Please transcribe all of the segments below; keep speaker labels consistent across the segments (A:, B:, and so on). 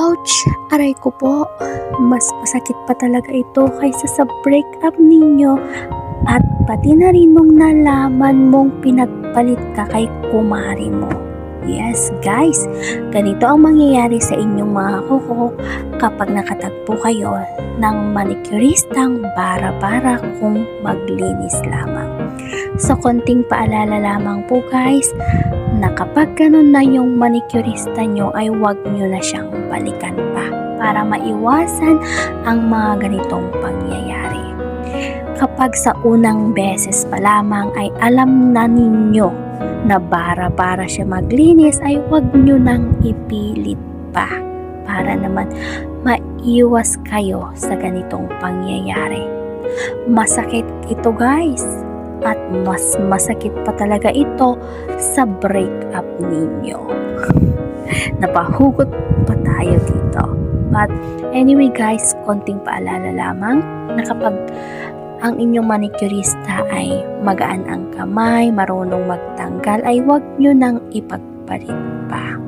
A: Ouch! Aray ko po. Mas masakit pa talaga ito kaysa sa breakup ninyo at pati na rin nung nalaman mong pinagpalit ka kay kumari mo. Yes guys, ganito ang mangyayari sa inyong mga kuko kapag nakatagpo kayo ng manicuristang bara-bara kung maglinis lamang. So konting paalala lamang po guys, na kapag ganun na yung manicurista nyo ay huwag nyo na siyang balikan pa para maiwasan ang mga ganitong pangyayari. Kapag sa unang beses pa lamang ay alam na ninyo na bara-bara siya maglinis ay huwag nyo nang ipilit pa para naman maiwas kayo sa ganitong pangyayari. Masakit ito guys at mas masakit pa talaga ito sa breakup ninyo. Napahugot pa tayo dito. But anyway guys, konting paalala lamang na kapag ang inyong manicurista ay magaan ang kamay, marunong magtanggal, ay huwag nyo nang ipagpalit pa.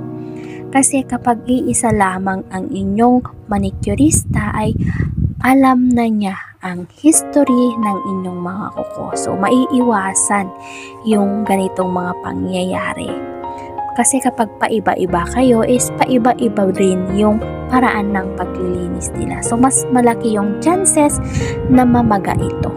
A: Kasi kapag iisa lamang ang inyong manicurista ay alam na niya ang history ng inyong mga kuko. So maiiwasan yung ganitong mga pangyayari. Kasi kapag paiba-iba kayo is paiba-iba rin yung paraan ng paglilinis nila. So mas malaki yung chances na mamaga ito.